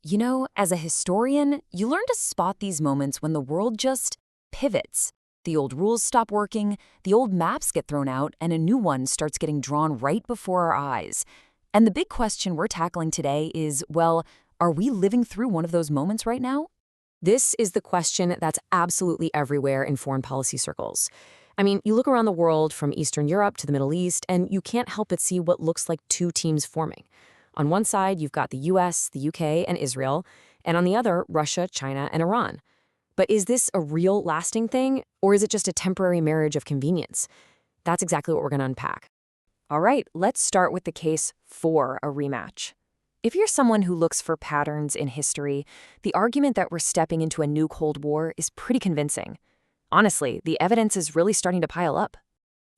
You know, as a historian, you learn to spot these moments when the world just pivots. The old rules stop working, the old maps get thrown out, and a new one starts getting drawn right before our eyes. And the big question we're tackling today is, well, are we living through one of those moments right now? This is the question that's absolutely everywhere in foreign policy circles. I mean, you look around the world from Eastern Europe to the Middle East, and you can't help but see what looks like two teams forming. On one side, you've got the US, the UK, and Israel, and on the other, Russia, China, and Iran. But is this a real lasting thing, or is it just a temporary marriage of convenience? That's exactly what we're going to unpack. All right, let's start with the case for a rematch. If you're someone who looks for patterns in history, the argument that we're stepping into a new Cold War is pretty convincing. Honestly, the evidence is really starting to pile up.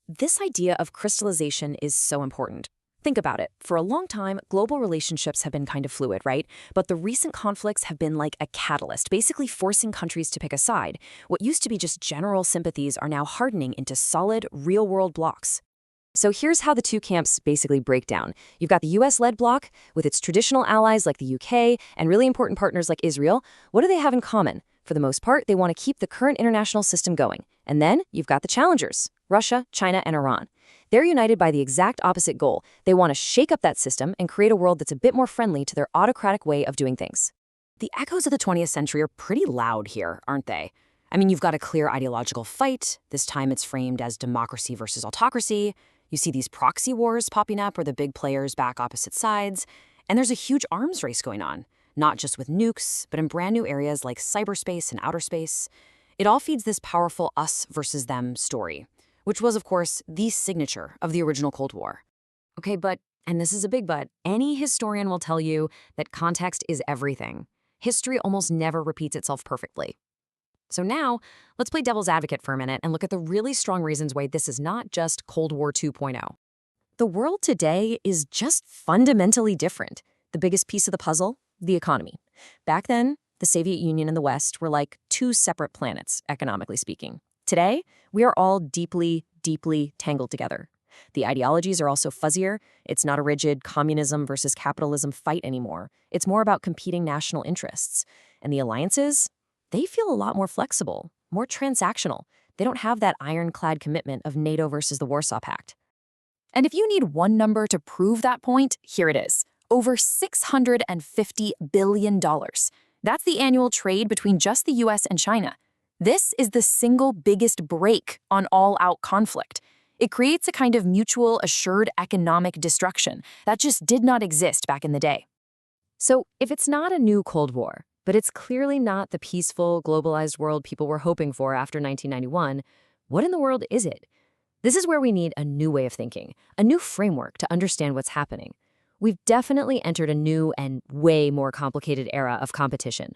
This idea of crystallization is so important. Think about it. For a long time, global relationships have been kind of fluid, right? But the recent conflicts have been like a catalyst, basically forcing countries to pick a side. What used to be just general sympathies are now hardening into solid, real-world blocs. So here's how the two camps basically break down. You've got the US-led bloc, with its traditional allies like the UK and really important partners like Israel. What do they have in common? For the most part, they want to keep the current international system going. And then you've got the challengers, Russia, China, and Iran. They're united by the exact opposite goal. They want to shake up that system and create a world that's a bit more friendly to their autocratic way of doing things. The echoes of the 20th century are pretty loud here, aren't they? I mean, you've got a clear ideological fight. This time it's framed as democracy versus autocracy. You see these proxy wars popping up where the big players back opposite sides. And there's a huge arms race going on, not just with nukes, but in brand new areas like cyberspace and outer space. It all feeds this powerful us versus them story, which was, of course, the signature of the original Cold War. Okay, but, and this is a big but, any historian will tell you that context is everything. History almost never repeats itself perfectly. So now, let's play devil's advocate for a minute and look at the really strong reasons why this is not just Cold War 2.0. The world today is just fundamentally different. The biggest piece of the puzzle? The economy. Back then, the Soviet Union and the West were like two separate planets, economically speaking. Today, we are all deeply, deeply tangled together. The ideologies are also fuzzier. It's not a rigid communism versus capitalism fight anymore. It's more about competing national interests. And the alliances? They feel a lot more flexible, more transactional. They don't have that ironclad commitment of NATO versus the Warsaw Pact. And if you need one number to prove that point, here it is. Over $650 billion. That's the annual trade between just the US and China. This is the single biggest break on all-out conflict. It creates a kind of mutual assured economic destruction that just did not exist back in the day. So if it's not a new Cold War, but it's clearly not the peaceful, globalized world people were hoping for after 1991, what in the world is it? This is where we need a new way of thinking, a new framework to understand what's happening. We've definitely entered a new and way more complicated era of competition.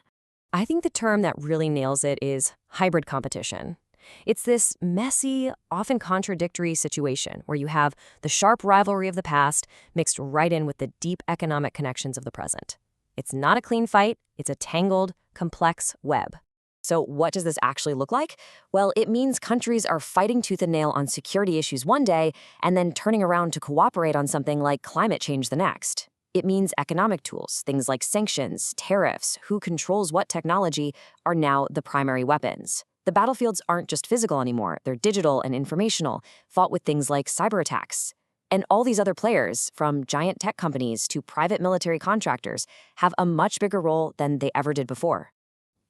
I think the term that really nails it is hybrid competition. It's this messy, often contradictory situation where you have the sharp rivalry of the past mixed right in with the deep economic connections of the present. It's not a clean fight, it's a tangled, complex web. So what does this actually look like? Well, it means countries are fighting tooth and nail on security issues one day and then turning around to cooperate on something like climate change the next. It means economic tools, things like sanctions, tariffs, who controls what technology, are now the primary weapons. The battlefields aren't just physical anymore, they're digital and informational, fought with things like cyber attacks. And all these other players, from giant tech companies to private military contractors, have a much bigger role than they ever did before.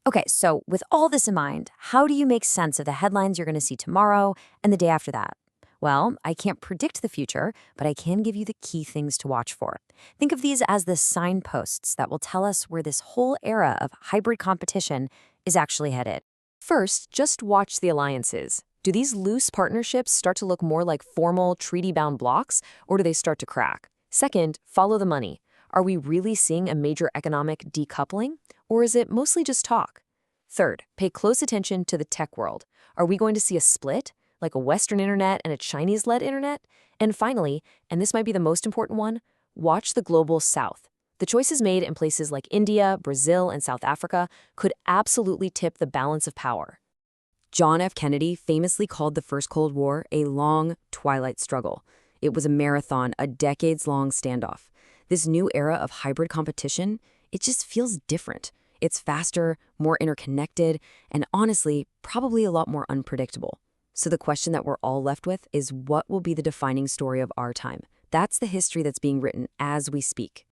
Okay, so with all this in mind, how do you make sense of the headlines you're going to see tomorrow and the day after that? Well, I can't predict the future, but I can give you the key things to watch for. Think of these as the signposts that will tell us where this whole era of hybrid competition is actually headed. First, just watch the alliances. Do these loose partnerships start to look more like formal, treaty-bound blocs, or do they start to crack? Second, follow the money. Are we really seeing a major economic decoupling, or is it mostly just talk? Third, pay close attention to the tech world. Are we going to see a split, like a Western internet and a Chinese-led internet? And finally, and this might be the most important one, watch the global south. The choices made in places like India, Brazil, and South Africa could absolutely tip the balance of power. John F. Kennedy famously called the First Cold War a long twilight struggle. It was a marathon, a decades-long standoff. This new era of hybrid competition, it just feels different. It's faster, more interconnected, and honestly, probably a lot more unpredictable. So the question that we're all left with is, what will be the defining story of our time? That's the history that's being written as we speak.